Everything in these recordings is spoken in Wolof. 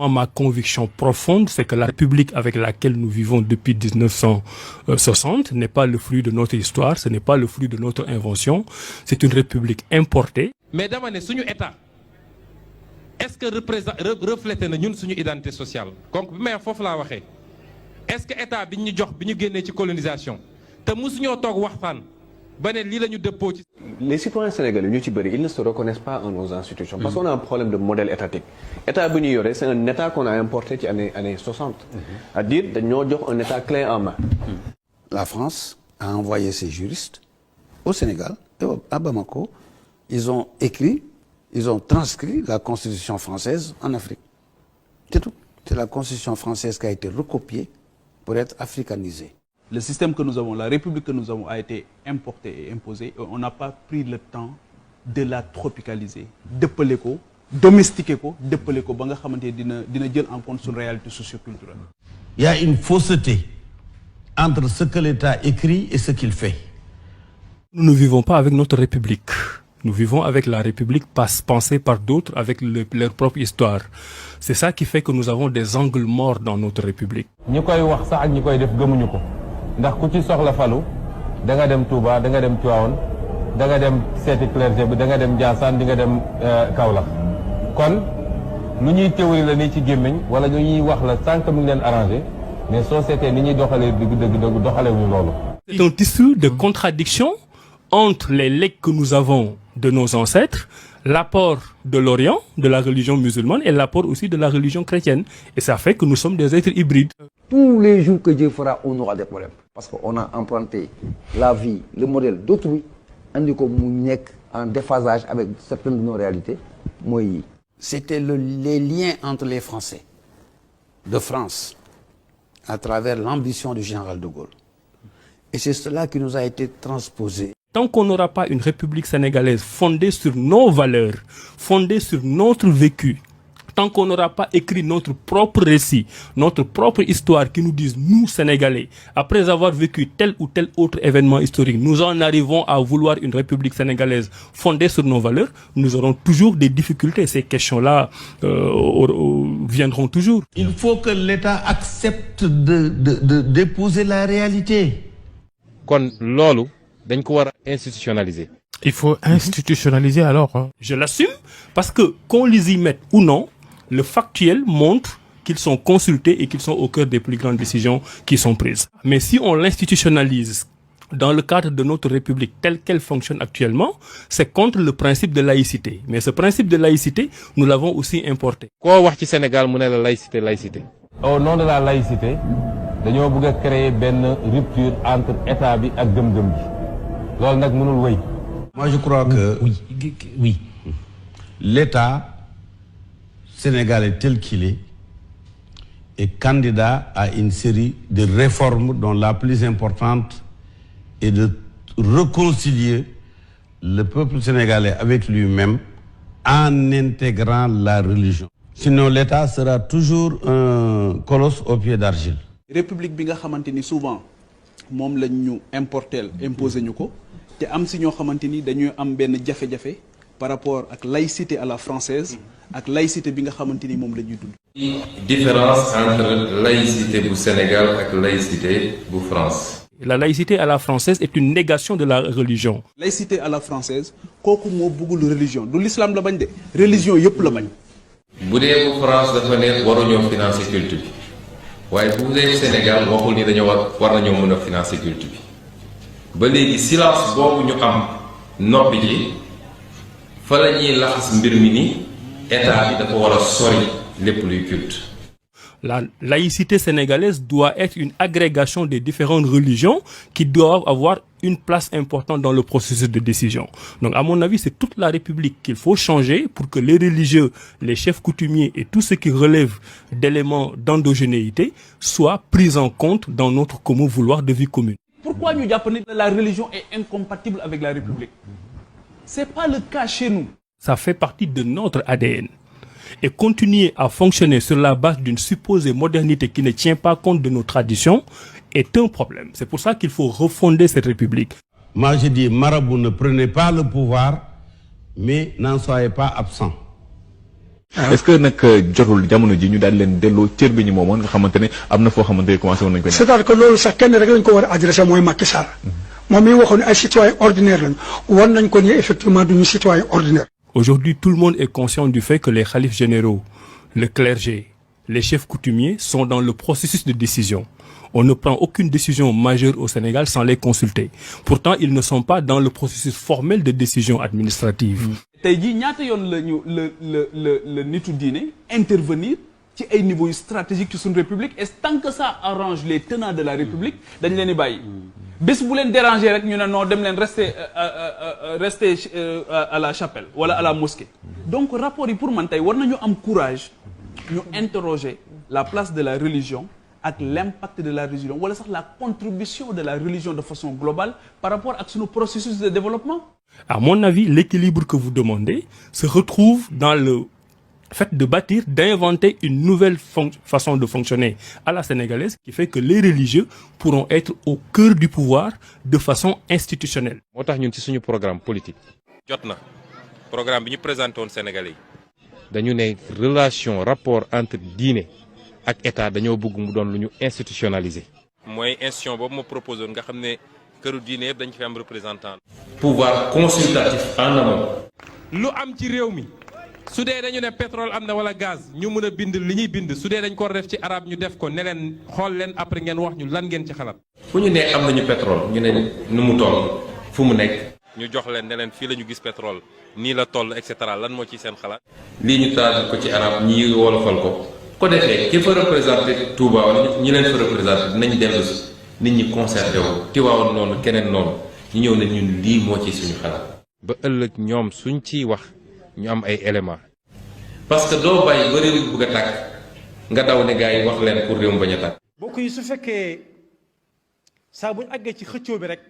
Ma conviction profonde, c'est que la République avec laquelle nous vivons depuis 1960 n'est pas le fruit de notre histoire, ce n'est pas le fruit de notre invention, c'est une République importée. Mais dama ne suñu état est-ce que reflété na ñun suñu identité sociale donc bi may foofu laa waxee est-ce que état bi ñu jox bi ñu génnee ci colonisation te mosuñoo toog waxtaan ba ne lii la ñu dëppoo ci. Les citoyens sénégalais ñu ci bëri ils ne se reconnaissent pas en nos institutions. Parce qu'on a un problème de modèle étatique. État bi ñu yore c'est un état qu'on a importé ci années 60. C'est-à-dire dañoo jox un état clé en main. La France a envoyé ses juristes au Sénégal et à Bamako. Ils ont écrit, ils ont transcrit la Constitution française en Afrique. C'est tout. C'est la Constitution française qui a été recopiée pour être africanisée. Le système que nous avons, la République que nous avons a été importée et imposée et on n'a pas pris le temps de la tropicaliser, dëppale ko, domestiquer ko, dëppale ko ba nga xamante dina jël en compte sur réalité socioculturelle. Il y a une fausseté entre ce que l'État écrit et ce qu'il fait. Nous ne vivons pas avec notre République. Nous vivons avec la République pensée par d'autres avec leur propre histoire. C'est ça qui fait que nous avons des angles morts dans notre République. ñi koy wax sax ak ñi koy def gëmuñu ko ndax ku ci soxla falu da nga dem Touba da nga dem Tivaouane da nga dem seeti clergé bi da nga dem Ndiassane di nga dem Kaolack kon lu ñuy théorie la nii ci gémmiñ wala lu ñuy wax la sànq mu ngi leen arrangé mais société ni ñuy doxalee dëgg doxalewuñu loolu. C'est un tissu de contradiction entre les legs que nous avons de nos ancêtres, l'apport de l'Orient, de la religion musulmane et l'apport aussi de la religion chrétienne. Et ça fait que nous sommes des êtres hybrides. Tous les jours que Dieu fera, on aura des problèmes. Parce qu'on a emprunté la vie, le modèle d'autrui, en déphasage avec certaines de nos réalités. C'était les liens entre les Français de France à travers l'ambition du général de Gaulle. Et c'est cela qui nous a été transposé. Tant qu'on n'aura pas une République sénégalaise fondée sur nos valeurs, fondée sur notre vécu, tant qu'on n'aura pas écrit notre propre récit, notre propre histoire qui nous dise, nous Sénégalais, après avoir vécu tel ou tel autre événement historique, nous en arrivons à vouloir une République sénégalaise fondée sur nos valeurs, nous aurons toujours des difficultés. Ces questions-là viendront toujours. Il faut que l'État accepte d'épouser la réalité. kon loolu dañ ko war a institutionnaliser. Il faut institutionnaliser alors. Hein. Je l'assume parce que qu'on les y mette ou non, le factuel montre qu'ils sont consultés et qu'ils sont au cœur des plus grandes décisions qui sont prises. Mais si on l'institutionnalise dans le cadre de notre République telle qu'elle fonctionne actuellement, c'est contre le principe de laïcité. Mais ce principe de laïcité, nous l'avons aussi importé. Koo wax ci Sénégal mu ne la laïcité. Au nom de la laïcité dañoo bëgg a créer benn rupture entre état bi ak gëm-gëm bi loolu nag mënul wéy. Moi je crois que oui. L'État sénégalais tel qu'il est candidat à une série de réformes dont la plus importante est de réconcilier le peuple sénégalais avec lui-même en intégrant la religion. Sinon l'État sera toujours un colosse aux pieds d'argile. République bi nga xamante ni souvent moom lañ ñu imposé ñu ko te am si ñoo xamante ni dañuy am benn jafe-jafe par rapport ak laïcité à la française ak laïcité bi nga xamante ni moom la ñuy dund. Différence entre laïcité bu Sénégal ak laïcité bu France. La laïcité à la française est une négation de la religion. Laïcité à la française kooku moo bëggul religion du l'islam la bañ de religion yëpp la bañ. bu dee bu France dafa ne waruñoo financer culte bi waaye bu dee Sénégal waxul ni dañoo war nañoo mën a financer culte bi ba léegi silence boobu ñu am noppi ji fa la ñuy laxas mbir mi ni état bi dafa war a sori lépp luy culte. La laïcité sénégalaise doit être une agrégation des différentes religions qui doivent avoir une place importante dans le processus de décision. Donc, à mon avis, c'est toute la République qu'il faut changer pour que les religieux, les chefs coutumiers et tout ce qui relève d'éléments d'endogénéité soient pris en compte dans notre commun vouloir de vie commune. Pourquoi nous disons que la religion est incompatible avec la République? C'est pas le cas chez nous. Ça fait partie de notre ADN. Et continuer à fonctionner sur la base d'une supposée modernité qui ne tient pas compte de nos traditions est un problème. C'est pour ça qu'il faut refonder cette République. Moi je dis, marabout, ne prenez pas le pouvoir, mais n'en soyez pas absent. est-ce que nag jotul jamono ji ñu daal leen delloo cër bi ñu moomoon nga xamante ne am na foo xamante ne commencé woon nañu ko. c'est-à-dire que loolu sax kenn rek lañ ko war a adressé mooy Macky Sall moom mi waxoon ne ay citoyens ordinaires lañu war nañ ko ni effectivement duñu citoyen ordinaire. Aujourd'hui, tout le monde est conscient du fait que les khalifes généraux, le clergé, les chefs coutumiers sont dans le processus de décision. On ne prend aucune décision majeure au Sénégal sans les consulter. Pourtant, ils ne sont pas dans le processus formel de décision administrative. tey jii ñaata yoon la ñu le nitu diine intervenir ci ay niveaux stratégiques ci suñu république et tant que ça arrange les tenants de la république dañ leen di bàyyi. bés bu leen déranger rek ñu ne non dem leen rester à la chapelle wala à la mosquée. donc rapport yi pour man tey war nañu am courage ñu interroger la place de la religion ak l'impact de la religion wala sax la contribution de la religion de façon globale par rapport ak sunu processus de développement. À mon avis, l'équilibre que vous demandez se retrouve dans le fait de bâtir, d'inventer une nouvelle façon de fonctionner à la sénégalaise qui fait que les religieux pourront être au cœur du pouvoir de façon institutionnelle. moo tax ñun ci suñu programme politique jot na programme bi ñu présenté woon Sénégalais yi dañu ne relation rapport entre diine ak état dañoo bëgg mu doon lu ñu institutionnaliser. mooy institution boobu ma proposé woon nga xam ne këru diine yëpp dañ fi am représentant. pouvoir consultatif en amont. lu am ci réew mi su dee dañu ne pétrole am na wala gaz ñu mën a bind li ñuy bind su dee dañ ko def ci arab ñu def ko ne leen xool leen après ngeen wax ñu lan ngeen ci xalaat. fu ñu nee am nañu pétrole ñu ne nu mu toll fu mu nekk. ñu jox leen ne leen fii la ñu gis pétrole nii la toll et cetera lan moo ci seen xalaat. lii ñu traduit ko ci arab ñi wolofal ko defee ki fa représenté Touba wala ñi leen fa représenté dinañ dellu si nit ñi concerté wu Tiwaawoon noonu keneen noonu ñu ñëw ne ñun lii moo ci suñu xalaat. ba ëllëg ñoom suñ ciy wax ñu am ay éléments. parce que doo bàyyi ba réew mi bëgg a tàkk nga daw ne gars yi wax leen pour réew mi bañ a tàkk. mbokk yi su fekkee saa bu ñu àggee ci xëccoo bi rek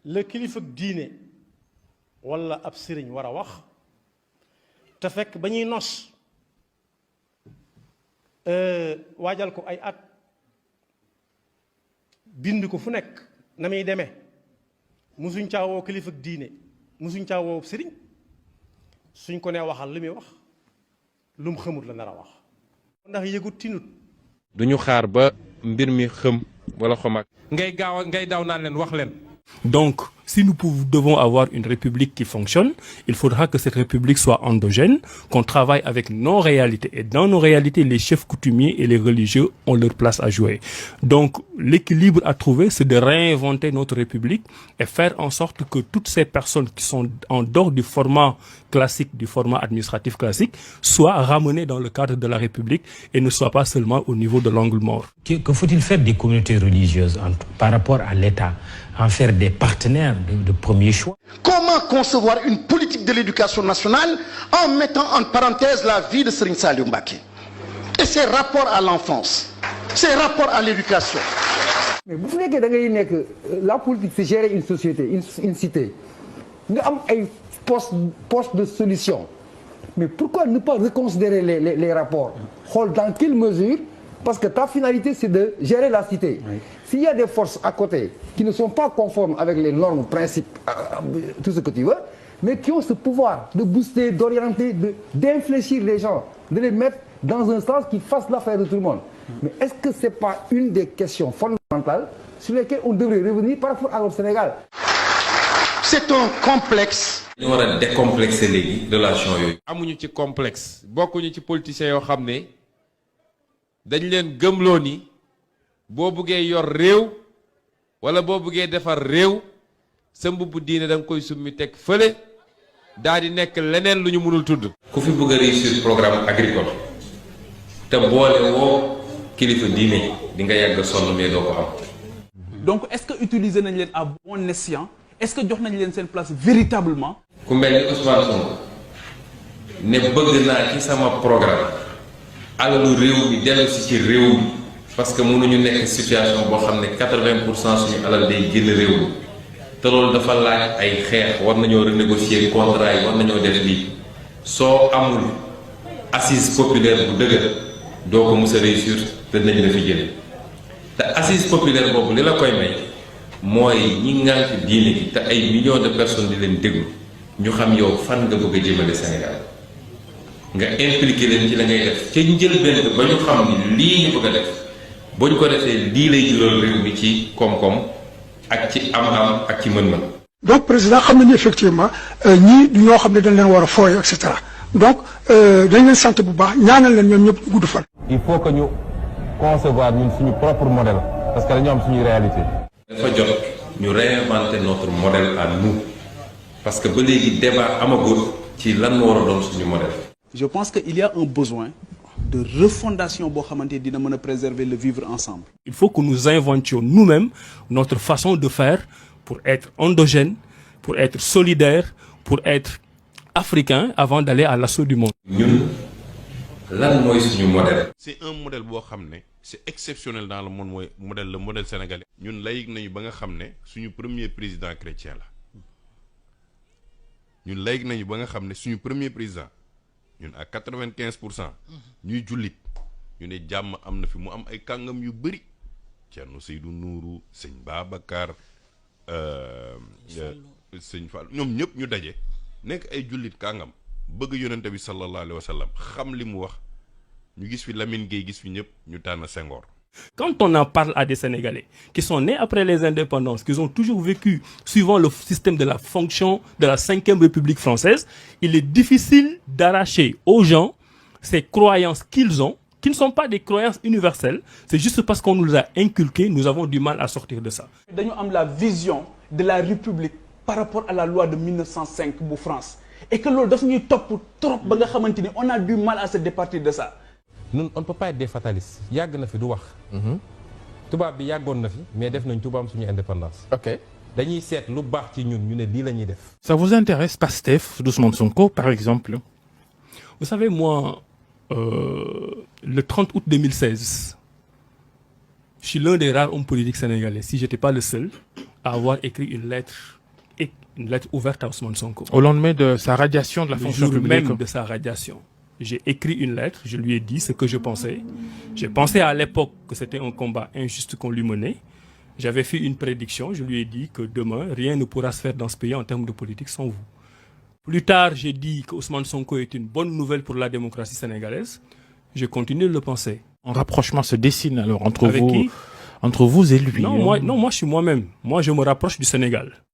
la kilifa diine wala ab sëriñ war a wax te fekk ba ñuy nos waajal ko ay at bind ko fu nekk na muy demee musuñ caa woo kilifa diine musuñ caa woo sëriñ suñ ko nee waxal li muy wax lu mu xamut la nar a wax ndax yëgut tinut duñu xaar ba mbir mi xëm wala xomaag ngay daw naan leen wax leen. Donc, si nous devons avoir une république qui fonctionne, il faudra que cette république soit endogène, qu'on travaille avec nos réalités. Et dans nos réalités, les chefs coutumiers et les religieux ont leur place à jouer. Donc, l'équilibre à trouver, c'est de réinventer notre république et faire en sorte que toutes ces personnes qui sont en dehors du format classique, du format administratif classique, soient ramenées dans le cadre de la république et ne soient pas seulement au niveau de l'angle mort. Que faut-il faire des communautés religieuses par rapport à l'État? En faire des partenaires de premier choix. Comment concevoir une politique de l'éducation nationale en mettant en parenthèse la vie de Serigne Saliou Mbacké et ses rapports à l'enfance, ses rapports à l'éducation. Mais vous savez que la politique c'est gérer une société, une cité. Nous avons un poste de solution. Mais pourquoi ne pas reconsidérer les rapports? Dans quelle mesure? Parce que ta finalité, c'est de gérer la cité. Oui. S'il y a des forces à côté qui ne sont pas conformes avec les normes, principes, tout ce que tu veux, mais qui ont ce pouvoir de booster, d'orienter, d'infléchir les gens, de les mettre dans un sens qui fasse l'affaire de tout le monde. Mais est-ce que ce n'est pas une des questions fondamentales sur lesquelles on devrait revenir par rapport au Sénégal? C'est un complexe. ñu war a décomplexer léegi relation yooyu. amuñu ci complexe bokkuñu ci politiciens yoo xam ne dañ leen gëmloo ni boo buggee yor réew wala boo buggee defar réew sa mbubb diine da nga koy summi teg fële daal di nekk leneen lu ñu mënul tudd. ku fi bëgg a réussir programme agricole te boole woo kilifa diine di nga yàgg sonn mais doo ko am. donc est-ce que utiliser nañ leen à bon escient est-ce que jox nañ leen seen place véritablement. ku mel ni Ousmane Sonko ne bëgg naa ci sama programme. alalu réew mi dellu si ci réew mi parce que mënuñu nekk situation boo xam ne 80% suñu alal day génn réew mi te loolu dafa laaj ay xeex war nañoo renégocier contrat yi war nañoo def lii soo amul assise populaire bu dëgër doo ko mës a réussir te nañ la fi jële te assise populaire boobu li la koy may mooy ñi ngànk diine gi te ay millions de personnes di leen déglu ñu xam yow fan nga bëgg a jëmale Sénégal nga impliqué leen ci la ngay def ca njëlbéen ba ñu xam ni lii ñu bëgg a def ba ñu ko defee lii lay jural réew mi ci koom-koom ak ci am-am ak ci mën-mën. donc président xam nañu effectivement ñii du ñoo xam ne dañ leen war a fooy et cetera donc dañ leen sant bu baax ñaanal leen ñoom ñëpp gudd fan. il faut que ñu concevoir ñun suñu propre modèle parce que dañoo am suñuy réalité. dafa jot ñu réinventer notre modèle à nous parce que ba léegi débat amagul ci lan moo war a doon suñu modèle. je pense que il y a un besoin de refondation boo xamante dina mën a préserver le vivre ensemble. Il faut que nous inventions nous-mêmes notre façon de faire pour être endogène, pour être solidaire, pour être africain avant d'aller à l'assaut du monde. ñun lan mooy suñu modèle. c'est un modèle boo xam ne c'est exceptionnel dans le monde mooy le modèle sénégalais. ñun laïc nañu ba nga xam ne suñu premier président chrétien la ñun laïc nañu ba nga xam ne suñu premier président ñun à 95% ñuy jullit ñu ne jàmm am na fi mu am ay kàngam yu bëri Thierno Seydou Nourou sëñ Babacar sëñ Fall ñoom ñëpp ñu daje nekk ay jullit kàngam bëgg yonente bi sallallahu alayhi wa sallam xam li mu wax ñu gis fi Lamine Gueye gis fi ñëpp ñu tànn Senghor. Quand on en parle à des Sénégalais qui sont nés après les indépendances, qui ont toujours vécu suivant le système de la fonction de la 5e République française, il est difficile d'arracher aux gens ces croyances qu'ils ont, qui ne sont pas des croyances universelles. C'est juste parce qu'on nous a inculqué, nous avons du mal à sortir de ça. Nous avons la vision de la République par rapport à la loi de 1905 pour France. Et que l'on top trop, on a du mal à se départir de ça. Nous, on ne peut pas être des fatalistes. Yag na fi du wax. Tubaab bi yàggoon na fi mais def nañ tubaab suñu indépendance. OK. Dañuy seet lu baax ci ñun ñu ne lii la ñuy def. Ça vous intéresse, Pastef d'Ousmane Sonko, par exemple? Vous savez, moi, le 30 août 2016, je suis l'un des rares hommes politiques sénégalais, si je n'étais pas le seul, à avoir écrit une lettre ouverte à Ousmane Sonko. Au lendemain de sa radiation de la fonction publique. Même de sa radiation. J'ai écrit une lettre, je lui ai dit ce que je pensais. J'ai pensé à l'époque que c'était un combat injuste qu'on lui menait. J'avais fait une prédiction, je lui ai dit que demain, rien ne pourra se faire dans ce pays en termes de politique sans vous. Plus tard, j'ai dit que Ousmane Sonko est une bonne nouvelle pour la démocratie sénégalaise. Je continue de le penser. Un rapprochement se dessine alors entre Avec vous, qui? entre vous et lui. Non, moi je suis moi-même. Moi, je me rapproche du Sénégal.